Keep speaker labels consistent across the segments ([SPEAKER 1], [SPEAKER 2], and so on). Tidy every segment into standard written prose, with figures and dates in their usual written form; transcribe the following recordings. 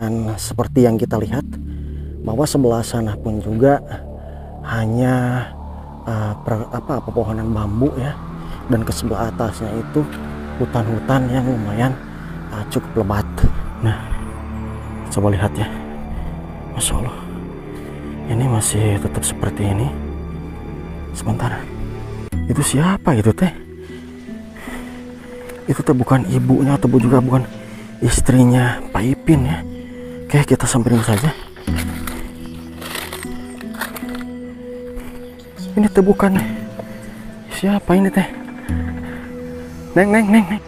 [SPEAKER 1] Dan seperti yang kita lihat bahwa sebelah sana pun juga hanya pepohonan bambu ya, dan ke sebelah atasnya itu hutan-hutan yang lumayan cukup lebat. Nah, coba lihat ya, Masya Allah, ini masih tetap seperti ini. Sebentar, itu siapa itu teh? Itu teh bukan ibunya atau juga bukan istrinya Pak Ipin ya. Oke, kita samperin saja. Ini teh bukan siapa ini teh? Neng.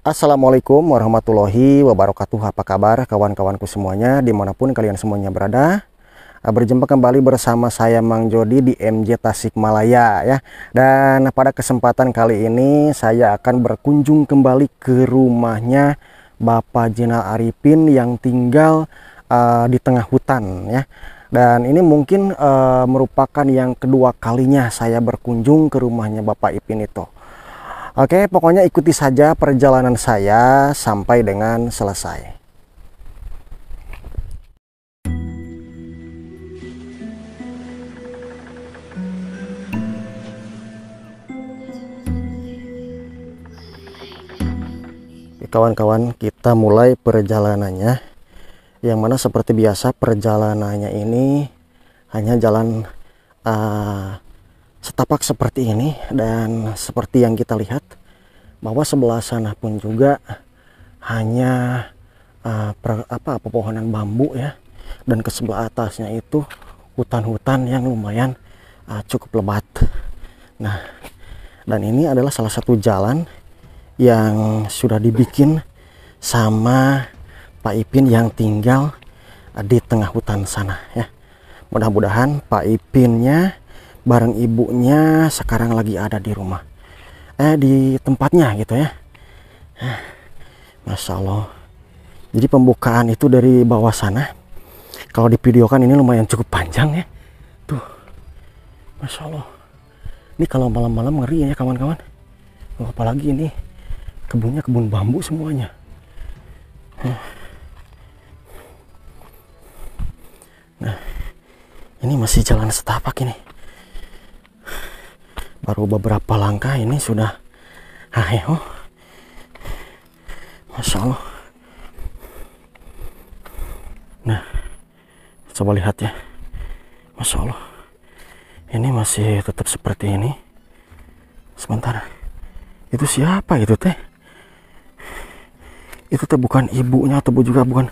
[SPEAKER 1] Assalamualaikum warahmatullahi wabarakatuh. Apa kabar kawan-kawanku semuanya dimanapun kalian semuanya berada? Berjumpa kembali bersama saya Mang Jody di MJ Tasikmalaya ya. Dan pada kesempatan kali ini saya akan berkunjung kembali ke rumahnya Bapak Jenal Arifin yang tinggal di tengah hutan ya. Dan ini mungkin merupakan yang kedua kalinya saya berkunjung ke rumahnya Bapak Ipin itu. Oke, pokoknya ikuti saja perjalanan saya sampai dengan selesai. Kawan-kawan, kita mulai perjalanannya. Yang mana seperti biasa perjalanannya ini hanya jalan setapak seperti ini, dan seperti yang kita lihat bahwa sebelah sana pun juga hanya pepohonan bambu ya, dan ke sebelah atasnya itu hutan-hutan yang lumayan cukup lebat. Nah, dan ini adalah salah satu jalan yang sudah dibikin sama Pak Ipin yang tinggal di tengah hutan sana ya. Mudah-mudahan Pak Ipinnya bareng ibunya sekarang lagi ada di rumah, di tempatnya gitu ya. Masya Allah. Jadi pembukaan itu dari bawah sana. Kalau divideokan ini lumayan cukup panjang ya. Tuh, Masya Allah. Ini kalau malam-malam ngeri ya kawan-kawan. Apalagi ini kebunnya kebun bambu semuanya. Nah, ini masih jalan setapak ini. Baru beberapa langkah ini sudah Masya Allah. Nah, coba lihat ya, Masya Allah, ini masih tetap seperti ini. Sebentar, itu siapa itu teh? Itu teh bukan ibunya atau juga bukan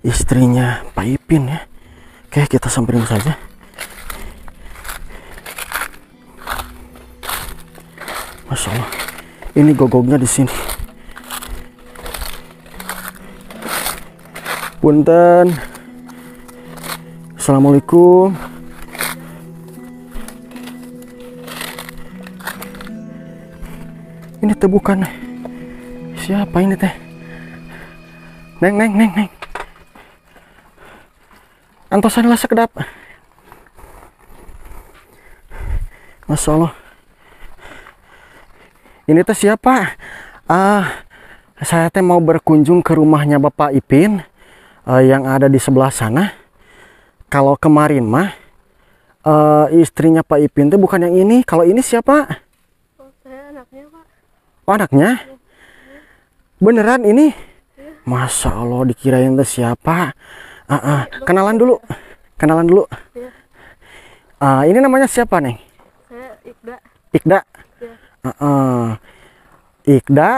[SPEAKER 1] istrinya Pak Ipin ya. Oke, kita samperin saja. Masya Allah, ini gogoknya di sini. Punten. Assalamualaikum. Ini teh bukan siapa ini teh? Neng. Antosan lah sekedap. Masya Allah. Ini teh siapa? Saya teh mau berkunjung ke rumahnya Bapak Ipin yang ada di sebelah sana. Kalau kemarin mah istrinya Pak Ipin teh bukan yang ini. Kalau ini siapa?
[SPEAKER 2] Oh, saya anaknya, Pak.
[SPEAKER 1] Oh, anaknya? Beneran ini? Masya Allah, dikirain teh siapa? Kenalan dulu. Ini namanya siapa, Neng?
[SPEAKER 2] Saya Ikda.
[SPEAKER 1] Ikda. Ikda,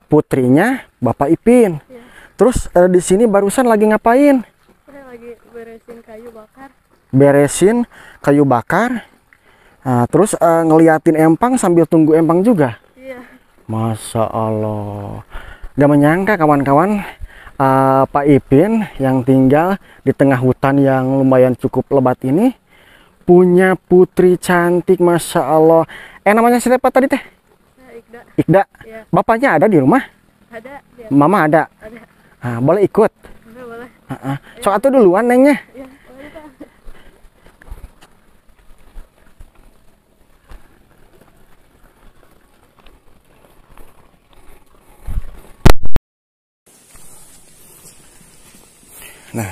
[SPEAKER 1] putrinya Bapak Ipin.
[SPEAKER 2] Ya.
[SPEAKER 1] Terus di sini barusan lagi ngapain?
[SPEAKER 2] Saya lagi beresin kayu bakar.
[SPEAKER 1] Beresin kayu bakar. Terus ngeliatin empang sambil tunggu empang juga.
[SPEAKER 2] Iya.
[SPEAKER 1] Masya Allah. Gak menyangka kawan-kawan, Pak Ipin yang tinggal di tengah hutan yang lumayan cukup lebat ini punya putri cantik, Masya Allah. Namanya siapa tadi teh?
[SPEAKER 2] Saya Ikda.
[SPEAKER 1] Ikda.
[SPEAKER 2] Ya.
[SPEAKER 1] Bapaknya ada di rumah?
[SPEAKER 2] Ada. Ya.
[SPEAKER 1] Mama ada.
[SPEAKER 2] Ada.
[SPEAKER 1] Nah, boleh ikut.
[SPEAKER 2] Boleh.
[SPEAKER 1] So atuh duluan nengnya.
[SPEAKER 2] Ya, boleh Pak.
[SPEAKER 1] Nah,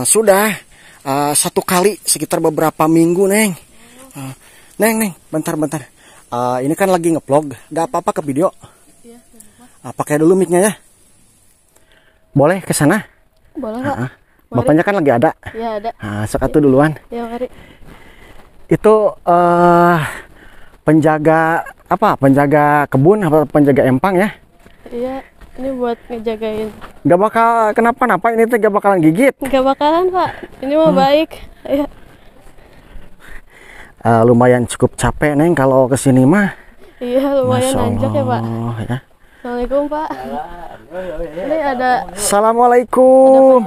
[SPEAKER 1] sudah satu kali sekitar beberapa minggu neng. Neng, bentar. Ini kan lagi ngevlog, gak apa-apa ke video.
[SPEAKER 2] Iya.
[SPEAKER 1] Pakai dulu micnya ya. Boleh ke sana?
[SPEAKER 2] Boleh Pak.
[SPEAKER 1] Bapaknya kan lagi ada.
[SPEAKER 2] Ya ada.
[SPEAKER 1] Sok atuh duluan.
[SPEAKER 2] Ya mari.
[SPEAKER 1] Itu penjaga apa? Penjaga kebun apa penjaga empang ya?
[SPEAKER 2] Iya. Ini buat ngejagain.
[SPEAKER 1] Gak bakal kenapa-napa ini tuh gak bakalan gigit.
[SPEAKER 2] Gak bakalan Pak. Ini mah baik. Ya.
[SPEAKER 1] Lumayan cukup capek neng kalau kesini mah.
[SPEAKER 2] Iya lumayan nanjak ya Pak.
[SPEAKER 1] Ya.
[SPEAKER 2] Assalamualaikum Pak. Ini ada.
[SPEAKER 1] Assalamualaikum.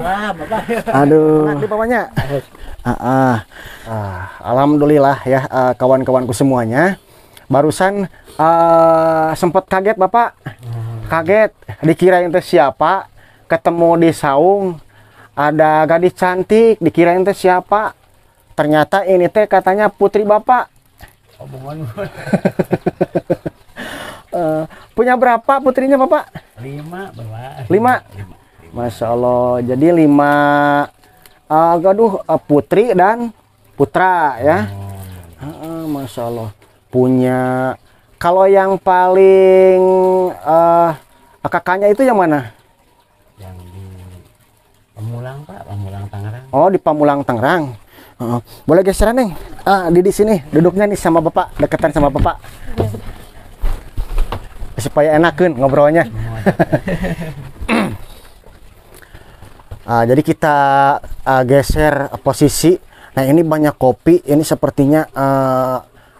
[SPEAKER 1] Aduh. Di bawahnya. Alhamdulillah ya kawan-kawanku semuanya. Barusan sempat kaget Bapak. Kaget dikirain teh siapa, ketemu di saung ada gadis cantik, dikirain teh siapa, ternyata ini teh katanya putri Bapak. Punya berapa putrinya Bapak?
[SPEAKER 3] 5 Bapak.
[SPEAKER 1] 5. Masya Allah, jadi 5 putri dan putra ya. Masya Allah, punya. Kalau yang paling kakaknya itu yang mana?
[SPEAKER 3] Yang di Pamulang Pak, Pamulang Tangerang.
[SPEAKER 1] Oh, di Pamulang Tangerang. Boleh geseran neng? Di sini duduknya nih sama Bapak, deketan sama Bapak. Supaya enakan ngobrolnya. Jadi kita geser posisi. Nah ini banyak kopi. Ini sepertinya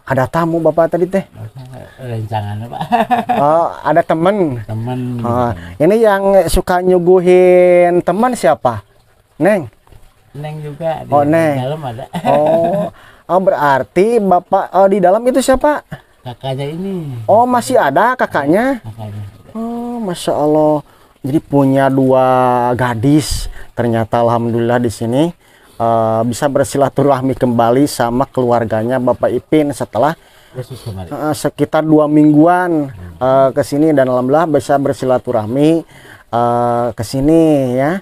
[SPEAKER 1] ada tamu Bapak tadi teh.
[SPEAKER 3] Rencangannya Pak.
[SPEAKER 1] Oh, ada temen.
[SPEAKER 3] Teman.
[SPEAKER 1] Ini yang suka nyuguhin teman siapa? Neng.
[SPEAKER 3] Neng juga.
[SPEAKER 1] Oh, Neng.
[SPEAKER 3] Di dalam ada.
[SPEAKER 1] Oh, berarti Bapak di dalam itu siapa?
[SPEAKER 3] Kakaknya ini.
[SPEAKER 1] Oh, masih ada kakaknya?
[SPEAKER 3] Kakaknya.
[SPEAKER 1] Oh, Masya Allah. Jadi punya 2 gadis. Ternyata alhamdulillah di sini bisa bersilaturahmi kembali sama keluarganya Bapak Ipin setelah sekitar 2 mingguan ke sini, dan alhamdulillah bisa bersilaturahmi ke sini ya.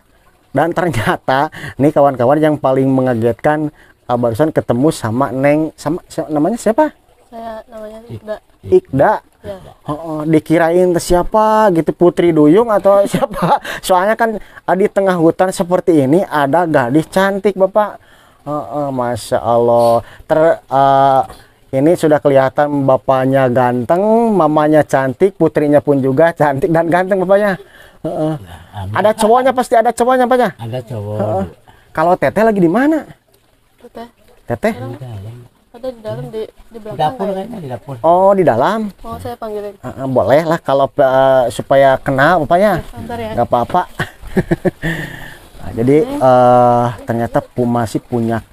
[SPEAKER 1] Dan ternyata nih kawan-kawan yang paling mengagetkan, barusan ketemu sama Neng, sama namanya siapa?
[SPEAKER 2] Saya namanya Ikda.
[SPEAKER 1] Ikda.
[SPEAKER 2] Ya.
[SPEAKER 1] Dikirain siapa gitu, Putri Duyung atau siapa? Soalnya kan di tengah hutan seperti ini ada gadis cantik Bapak. Masya Allah. Ini sudah kelihatan bapaknya ganteng, mamanya cantik, putrinya pun juga cantik dan ganteng Bapaknya. Ada cowoknya, pasti ada cowoknya Bapaknya.
[SPEAKER 3] Ada cowok.
[SPEAKER 1] Kalau Teteh lagi di mana? Teteh?
[SPEAKER 2] Ada di dalam di
[SPEAKER 3] Di
[SPEAKER 2] belakang.
[SPEAKER 3] dapur
[SPEAKER 2] Kayak.
[SPEAKER 3] kayaknya di dapur.
[SPEAKER 1] Oh, di dalam.
[SPEAKER 2] Oh saya panggilin.
[SPEAKER 1] Boleh lah kalau supaya kenal Bapaknya.
[SPEAKER 2] Sebentar ya.
[SPEAKER 1] Nggak apa-apa. Nah, jadi ternyata masih punya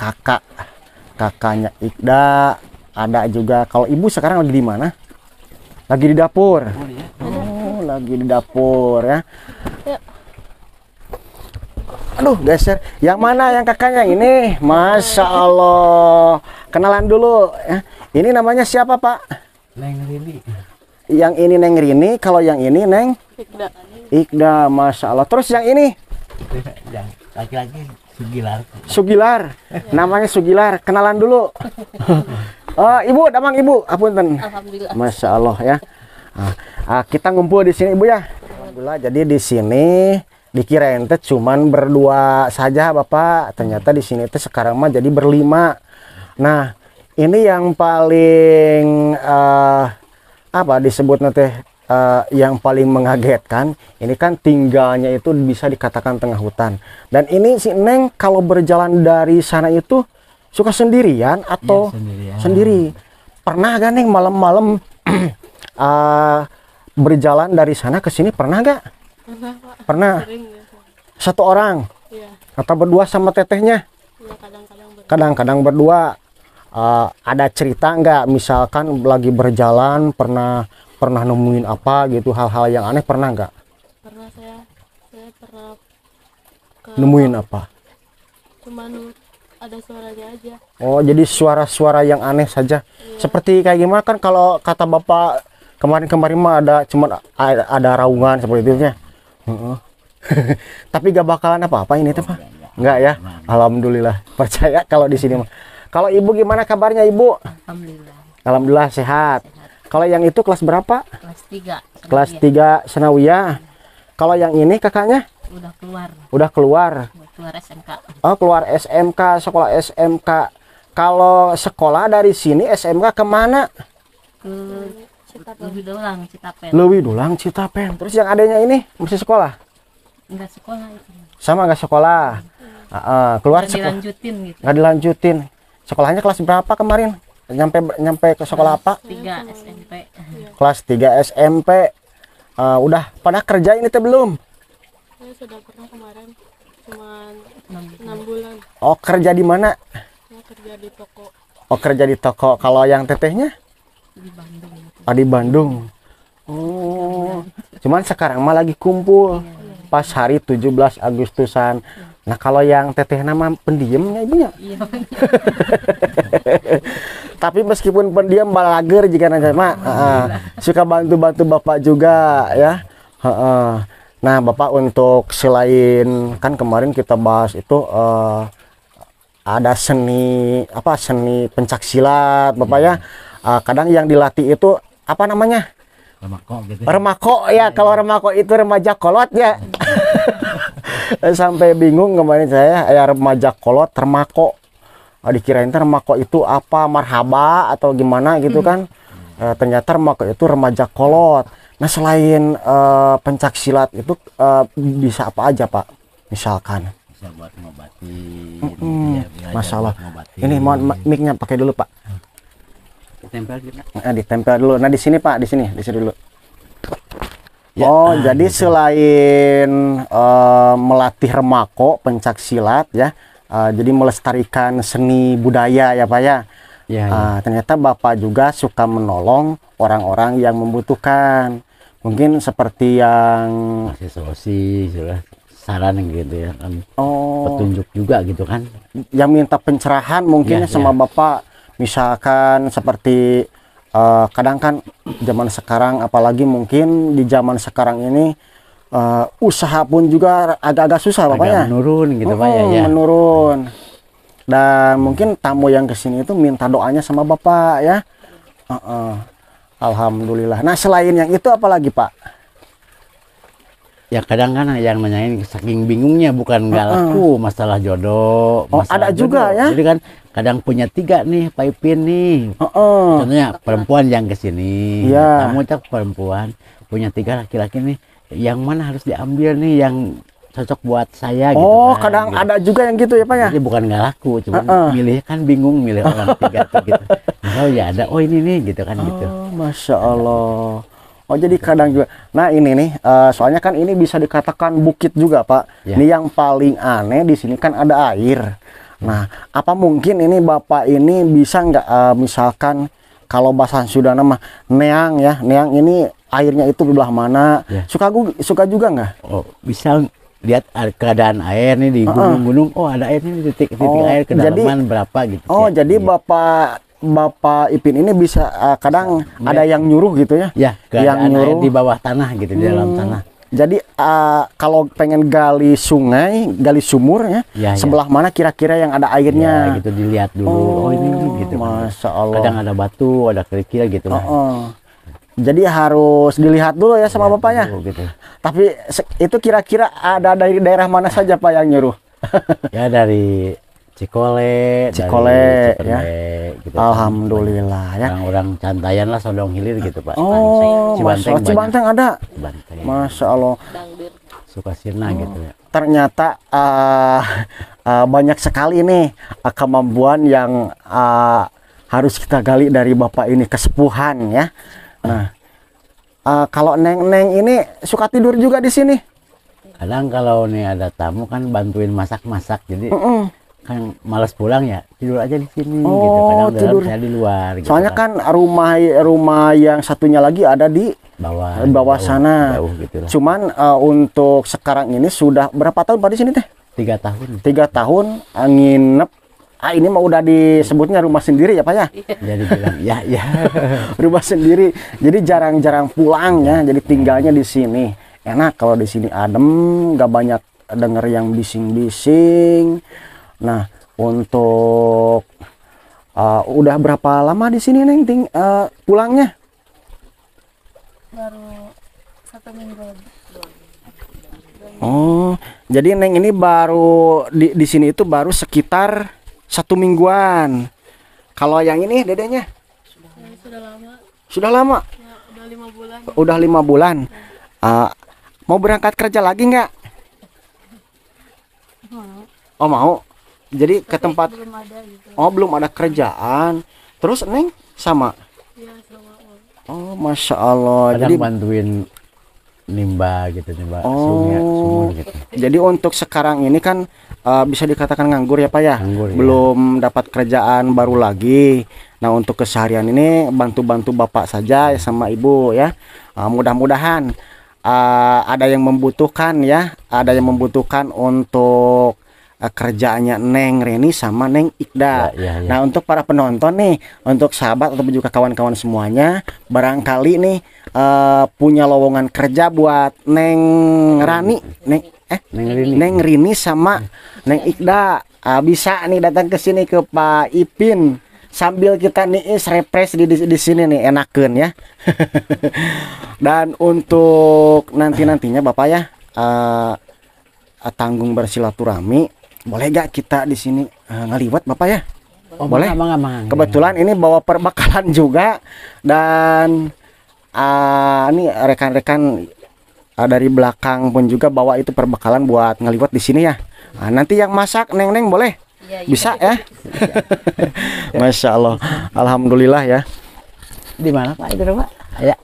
[SPEAKER 1] kakaknya Ikda, ada juga. Kalau ibu sekarang lagi di mana? Lagi di dapur. Oh, lagi di dapur ya.
[SPEAKER 2] Ya.
[SPEAKER 1] Aduh, geser. Yang mana yang kakaknya ini? Masya Allah. Kenalan dulu ya. Ini namanya siapa Pak?
[SPEAKER 3] Neng Lili.
[SPEAKER 1] Yang ini Neng Rini, kalau yang ini Neng
[SPEAKER 2] Ikda.
[SPEAKER 1] Ikda, Masya Allah. Terus yang ini?
[SPEAKER 3] Yang laki-laki Sugilar.
[SPEAKER 1] Sugilar, namanya Sugilar. Kenalan dulu. Ibu, damang Ibu, apunten.
[SPEAKER 2] Alhamdulillah.
[SPEAKER 1] Masya Allah ya. Kita ngumpul di sini Ibu ya. Alhamdulillah. Jadi di sini dikirain teh cuman berdua saja Bapak. Ternyata di sini teh sekarang mah jadi berlima. Nah, ini yang paling apa disebut teh yang paling mengagetkan. Ini kan tinggalnya itu bisa dikatakan tengah hutan. Dan ini si Neng kalau berjalan dari sana itu suka sendirian atau
[SPEAKER 3] Ya,
[SPEAKER 1] sendiri. Pernah gak Neng malam-malam berjalan dari sana ke sini, pernah gak?
[SPEAKER 2] Pernah Pak.
[SPEAKER 1] Pernah.
[SPEAKER 2] Sering ya.
[SPEAKER 1] Satu orang
[SPEAKER 2] Iya.
[SPEAKER 1] atau berdua sama tetehnya?
[SPEAKER 2] Iya kadang-kadang
[SPEAKER 1] Kadang-kadang berdua. Ada cerita nggak misalkan lagi berjalan pernah pernah nemuin apa gitu, hal-hal yang aneh pernah nggak?
[SPEAKER 2] Pernah saya pernah ke
[SPEAKER 1] Nemuin apa?
[SPEAKER 2] cuman ada suaranya aja.
[SPEAKER 1] Oh, jadi suara-suara yang aneh saja. Seperti kayak gimana kan kalau kata Bapak kemarin-kemarin mah ada cuman ada raungan seperti itu ya. Heeh. Tapi gak bakalan apa-apa ini tuh, Pak. Enggak ya? Alhamdulillah. Percaya kalau di sini mah. Kalau Ibu gimana kabarnya, Ibu?
[SPEAKER 4] Alhamdulillah.
[SPEAKER 1] Alhamdulillah sehat. Kalau yang itu kelas berapa?
[SPEAKER 4] Kelas 3.
[SPEAKER 1] Kelas 3 Sanawiyah. Kalau yang ini kakaknya?
[SPEAKER 4] Udah keluar.
[SPEAKER 1] Udah keluar.
[SPEAKER 4] Keluar SMK.
[SPEAKER 1] Oh, keluar SMK, sekolah SMK. Kalau sekolah dari sini SMK kemana?
[SPEAKER 4] Ke lebih doang Citapen.
[SPEAKER 1] Leuwi Dulang Citapen. Terus yang adanya ini masih sekolah?
[SPEAKER 4] Enggak sekolah itu.
[SPEAKER 1] Sama nggak sekolah? Keluar
[SPEAKER 4] Nggak
[SPEAKER 1] sekolah.
[SPEAKER 4] dilanjutin gitu.
[SPEAKER 1] Nggak dilanjutin. Sekolahnya kelas berapa kemarin? Nyampe ke sekolah apa?
[SPEAKER 4] 3 SMP.
[SPEAKER 1] Kelas 3 SMP. Udah pada kerja ini teh belum?
[SPEAKER 2] Saya sudah pernah kemarin, cuman 6 bulan.
[SPEAKER 1] Oh, kerja di mana?
[SPEAKER 2] Saya kerja di toko.
[SPEAKER 1] Oh, kerja di toko. Kalau yang tetehnya?
[SPEAKER 4] Di Bandung.
[SPEAKER 1] Oh, di Bandung. Oh, cuman sekarang mah lagi kumpul pas hari 17 Agustusan. Nah, kalau yang teteh nama pendiamnya ibunya.
[SPEAKER 4] Iya.
[SPEAKER 1] Tapi meskipun pendiam balager jika nanti mah suka bantu-bantu Bapak juga ya. Nah, Bapak untuk selain kan kemarin kita bahas itu ada seni pencak silat Bapak ya. Kadang yang dilatih itu apa namanya?
[SPEAKER 3] Remako gitu.
[SPEAKER 1] Remako ya, kalau remako itu remaja kolot ya. Sampai bingung kemarin saya, ya remaja kolot, remako. Dikirain remako itu apa, marhaba atau gimana gitu kan. Ternyata remako itu remaja kolot. Nah, selain pencak silat itu bisa apa aja, Pak? Misalkan.
[SPEAKER 3] Bisa buat ngobati.
[SPEAKER 1] Masalah. Ini mohon mic-nya pakai dulu, Pak.
[SPEAKER 3] Tempel gitu.
[SPEAKER 1] Ditempel dulu. Nah, di sini Pak, di sini dulu.
[SPEAKER 3] Ya,
[SPEAKER 1] Oh, jadi selain melatih remako, pencak silat ya, jadi melestarikan seni budaya ya Pak ya.
[SPEAKER 3] Ya,
[SPEAKER 1] Ternyata Bapak juga suka menolong orang-orang yang membutuhkan. Mungkin seperti yang
[SPEAKER 3] masih solusi, sudah saran gitu ya kan.
[SPEAKER 1] oh,
[SPEAKER 3] Petunjuk juga gitu kan.
[SPEAKER 1] yang minta pencerahan mungkin
[SPEAKER 3] Ya,
[SPEAKER 1] sama Bapak. Misalkan seperti kadang kan zaman sekarang, apalagi mungkin di zaman sekarang ini usaha pun juga agak-agak susah Bapak ya.
[SPEAKER 3] Agak menurun gitu Pak ya.
[SPEAKER 1] Menurun. Dan mungkin tamu yang kesini itu minta doanya sama Bapak ya. Alhamdulillah. Nah, selain yang itu apalagi Pak?
[SPEAKER 3] Ya kadang kan yang nanyain saking bingungnya bukan nggak laku masalah jodoh.
[SPEAKER 1] Oh,
[SPEAKER 3] masalah
[SPEAKER 1] ada juga ya?
[SPEAKER 3] Jadi kan kadang punya 3 nih, Pak Ipin nih. Contohnya perempuan yang kesini,
[SPEAKER 1] Iya.
[SPEAKER 3] kamu cak perempuan punya 3 laki-laki nih, yang mana harus diambil nih yang cocok buat saya gitu
[SPEAKER 1] Oh,
[SPEAKER 3] kan,
[SPEAKER 1] kadang
[SPEAKER 3] gitu.
[SPEAKER 1] ada juga yang gitu ya Pak ya?
[SPEAKER 3] Jadi bukan nggak laku, cuma milih kan bingung milih orang 3 tuh gitu. Oh ya ada, oh ini nih gitu kan gitu.
[SPEAKER 1] Oh, Masya Allah. Oh, jadi kadang juga. Nah, ini nih, soalnya kan ini bisa dikatakan bukit juga Pak.
[SPEAKER 3] Ya.
[SPEAKER 1] Ini yang paling aneh di sini kan ada air. Nah, apa mungkin ini Bapak ini bisa nggak misalkan kalau bahasa Sunda nama neang ya, neang ini airnya itu di belah mana?
[SPEAKER 3] Ya.
[SPEAKER 1] Suka juga nggak?
[SPEAKER 3] Oh bisa lihat keadaan air nih di gunung-gunung. Oh ada air nih titik air kedalaman berapa gitu.
[SPEAKER 1] Oh,
[SPEAKER 3] ya.
[SPEAKER 1] jadi Bapak Ipin ini bisa kadang ada yang nyuruh gitu ya?
[SPEAKER 3] Ya,
[SPEAKER 1] yang
[SPEAKER 3] keadaan
[SPEAKER 1] nyuruh
[SPEAKER 3] air di bawah tanah gitu, di dalam tanah.
[SPEAKER 1] Jadi kalau pengen gali sungai, gali sumur ya,
[SPEAKER 3] Ya,
[SPEAKER 1] sebelah mana kira-kira yang ada
[SPEAKER 3] Ya,
[SPEAKER 1] airnya?
[SPEAKER 3] gitu dilihat dulu. Oh, ini nih, gitu.
[SPEAKER 1] Masya Allah.
[SPEAKER 3] Kadang ada batu, ada kerikil gitu lah.
[SPEAKER 1] Jadi harus dilihat dulu ya sama
[SPEAKER 3] Lihat
[SPEAKER 1] bapaknya.
[SPEAKER 3] dulu, gitu.
[SPEAKER 1] Tapi itu kira-kira ada dari daerah mana saja Pak yang nyuruh?
[SPEAKER 3] Ya dari Cikole,
[SPEAKER 1] Cikole,
[SPEAKER 3] dari
[SPEAKER 1] ya.
[SPEAKER 3] Cipende, gitu.
[SPEAKER 1] Alhamdulillah ya.
[SPEAKER 3] Orang-orang Cantayan lah, Sodong Hilir gitu Pak.
[SPEAKER 1] Oh,
[SPEAKER 3] Cibanteng
[SPEAKER 1] Masya Allah.
[SPEAKER 3] banyak.
[SPEAKER 1] Cibanteng ada.
[SPEAKER 3] Cibanteng.
[SPEAKER 1] Masya Allah.
[SPEAKER 2] Dangdir.
[SPEAKER 3] Sukasirna gitu ya.
[SPEAKER 1] Ternyata banyak sekali nih kemampuan yang harus kita gali dari Bapak ini, kesepuhan ya. Nah, kalau Neng ini suka tidur juga di sini.
[SPEAKER 3] Kadang kalau nih ada tamu kan bantuin masak-masak, jadi kan malas pulang ya, tidur aja di sini
[SPEAKER 1] Oh,
[SPEAKER 3] gitu. Kadang dalam
[SPEAKER 1] tidur.
[SPEAKER 3] saya di luar gitu.
[SPEAKER 1] Soalnya kan rumah yang satunya lagi ada di bawah
[SPEAKER 3] jauh,
[SPEAKER 1] sana.
[SPEAKER 3] jauh gitu lah.
[SPEAKER 1] Cuman untuk sekarang ini sudah berapa tahun Pak di sini teh?
[SPEAKER 3] 3 tahun.
[SPEAKER 1] 3 tahun nginep. Ini mah udah disebutnya rumah sendiri ya Pak ya?
[SPEAKER 3] Jadi bilang ya.
[SPEAKER 1] Rumah sendiri. Jadi jarang-jarang pulang ya. Jadi tinggalnya di sini. Enak kalau di sini adem, nggak banyak denger yang bising-bising. Nah, untuk udah berapa lama di sini Neng pulangnya?
[SPEAKER 2] Baru 1 minggu.
[SPEAKER 1] Oh, jadi Neng ini baru di sini itu baru sekitar 1 mingguan. Kalau yang ini dedenya
[SPEAKER 2] Ya, sudah lama.
[SPEAKER 1] sudah lama,
[SPEAKER 2] Ya, udah 5 bulan.
[SPEAKER 1] udah 5 bulan. Mau berangkat kerja lagi nggak? Oh mau. Jadi ke tempat.
[SPEAKER 2] Belum ada gitu.
[SPEAKER 1] Oh belum ada kerjaan. Terus Neng sama.
[SPEAKER 2] Ya, sama Om.
[SPEAKER 1] Oh masya Allah.
[SPEAKER 3] Kadang
[SPEAKER 1] Jadi
[SPEAKER 3] bantuin nimba gitu, nimba
[SPEAKER 1] Oh.
[SPEAKER 3] sumur gitu.
[SPEAKER 1] Jadi untuk sekarang ini kan bisa dikatakan nganggur ya Pak ya?
[SPEAKER 3] Nganggur, ya.
[SPEAKER 1] Belum dapat kerjaan baru lagi. Nah untuk keseharian ini bantu-bantu Bapak saja sama Ibu ya. Mudah-mudahan ada yang membutuhkan ya. Ada yang membutuhkan untuk kerjaannya Neng Reni sama Neng Ikda.
[SPEAKER 3] Ya.
[SPEAKER 1] Nah untuk para penonton nih, untuk sahabat atau juga kawan-kawan semuanya, barangkali nih punya lowongan kerja buat Neng Rani, Neng Rini sama Neng Ikda, bisa nih datang ke sini ke Pak Ipin sambil kita nih refresh di sini nih enakeun ya. Dan untuk nantinya Bapak ya tanggung bersilaturahmi. Boleh gak kita di sini ngeliwat Bapak ya?
[SPEAKER 3] Oh,
[SPEAKER 1] Boleh.
[SPEAKER 3] Bang.
[SPEAKER 1] Kebetulan ini bawa perbekalan juga dan ini rekan-rekan dari belakang pun juga bawa itu perbekalan buat ngeliwat di sini ya. Nanti yang masak Neng boleh? Bisa ya? Masya Allah. Alhamdulillah ya.
[SPEAKER 3] Di mana Pak itu Pak? Ya.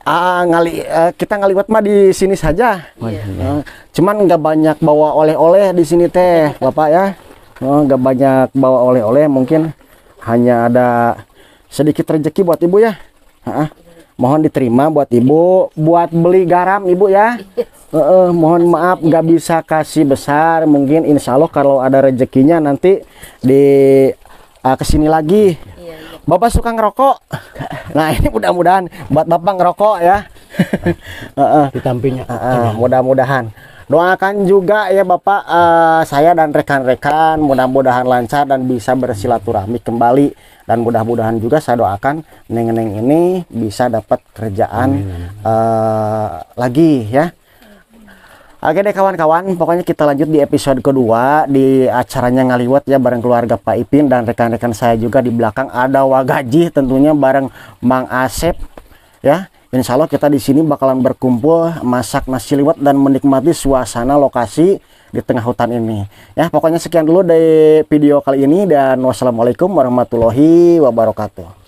[SPEAKER 1] Kita ngeliwat mah di sini saja. Cuman nggak banyak bawa oleh-oleh di sini teh, Bapak ya. Nggak banyak bawa oleh-oleh, mungkin hanya ada sedikit rezeki buat Ibu ya. Mohon diterima buat Ibu, buat beli garam Ibu ya. Mohon maaf nggak bisa kasih besar, mungkin insya Allah kalau ada rezekinya nanti di kesini lagi. Bapak suka ngerokok? Nah ini mudah-mudahan buat Bapak ngerokok ya.
[SPEAKER 3] Di sampingnya.
[SPEAKER 1] Mudah-mudahan. Doakan juga ya Bapak, saya dan rekan-rekan mudah-mudahan lancar dan bisa bersilaturahmi kembali. Dan mudah-mudahan juga saya doakan Neng ini bisa dapat kerjaan lagi ya. Oke deh kawan-kawan, pokoknya kita lanjut di episode kedua di acaranya ngaliwat ya bareng keluarga Pak Ipin dan rekan-rekan saya juga di belakang ada Wagaji tentunya bareng Mang Asep ya. Insya Allah kita di sini bakalan berkumpul masak nasi liwet dan menikmati suasana lokasi di tengah hutan ini ya. Pokoknya sekian dulu dari video kali ini dan wassalamualaikum warahmatullahi wabarakatuh.